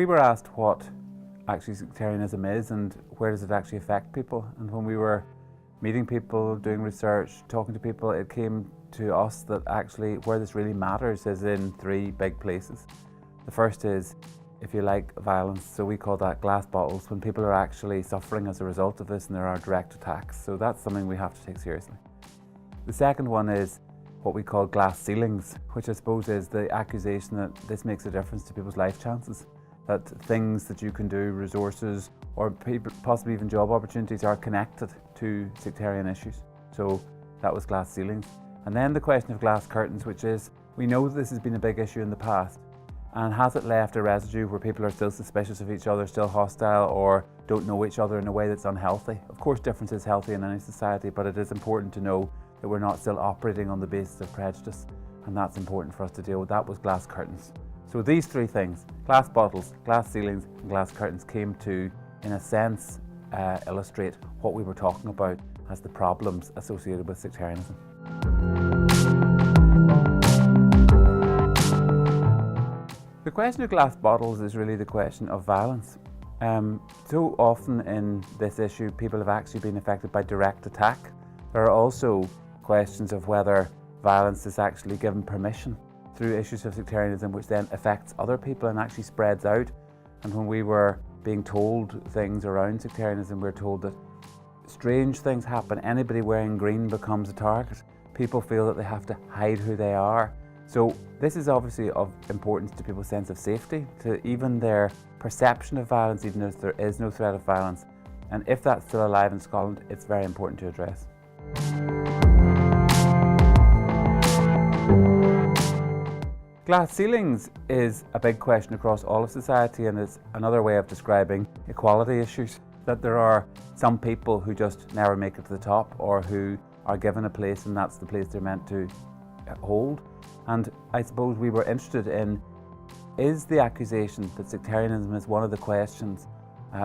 we were asked what actually sectarianism is and where does it actually affect people, and when we were meeting people, doing research, talking to people, it came to us that actually where this really matters is in three big places. The first is, if you like, violence. So we call that glass bottles, when people are actually suffering as a result of this and there are direct attacks. So that's something we have to take seriously. The second one is what we call glass ceilings, which I suppose is the accusation that this makes a difference to people's life chances, that things that you can do, resources, or possibly even job opportunities are connected to sectarian issues. So that was glass ceilings. And then the question of glass curtains, which is, we know this has been a big issue in the past, and has it left a residue where people are still suspicious of each other, still hostile, or don't know each other in a way that's unhealthy? Of course, difference is healthy in any society, but it is important to know that we're not still operating on the basis of prejudice, and that's important for us to deal with. That was glass curtains. So these three things, glass bottles, glass ceilings, and glass curtains, came to, in a sense, illustrate what we were talking about as the problems associated with sectarianism. The question of glass bottles is really the question of violence. So often in this issue, people have actually been affected by direct attack. There are also questions of whether violence is actually given permission through issues of sectarianism, which then affects other people and actually spreads out. And when we were being told things around sectarianism, we were told that strange things happen. Anybody wearing green becomes a target. People feel that they have to hide who they are. So this is obviously of importance to people's sense of safety, to even their perception of violence, even if there is no threat of violence. And if that's still alive in Scotland, it's very important to address. Glass ceilings is a big question across all of society, and it's another way of describing equality issues. That there are some people who just never make it to the top, or who are given a place and that's the place they're meant to hold. And I suppose we were interested in, is the accusation that sectarianism is one of the questions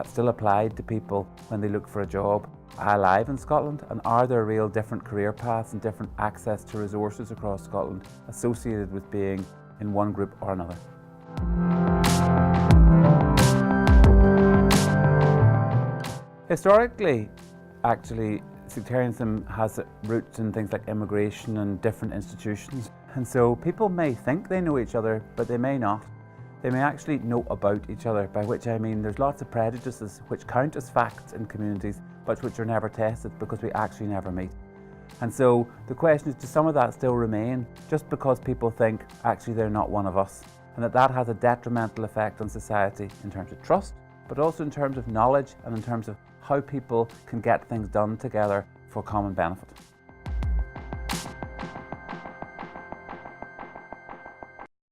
still applied to people when they look for a job alive in Scotland? And are there real different career paths and different access to resources across Scotland associated with being in one group or another? Historically, actually, sectarianism has roots in things like immigration and different institutions. And so people may think they know each other, but they may not. They may actually know about each other, by which I mean there's lots of prejudices which count as facts in communities, but which are never tested because we actually never meet. And so the question is, does some of that still remain just because people think actually they're not one of us? And that has a detrimental effect on society in terms of trust, but also in terms of knowledge and in terms of how people can get things done together for common benefit.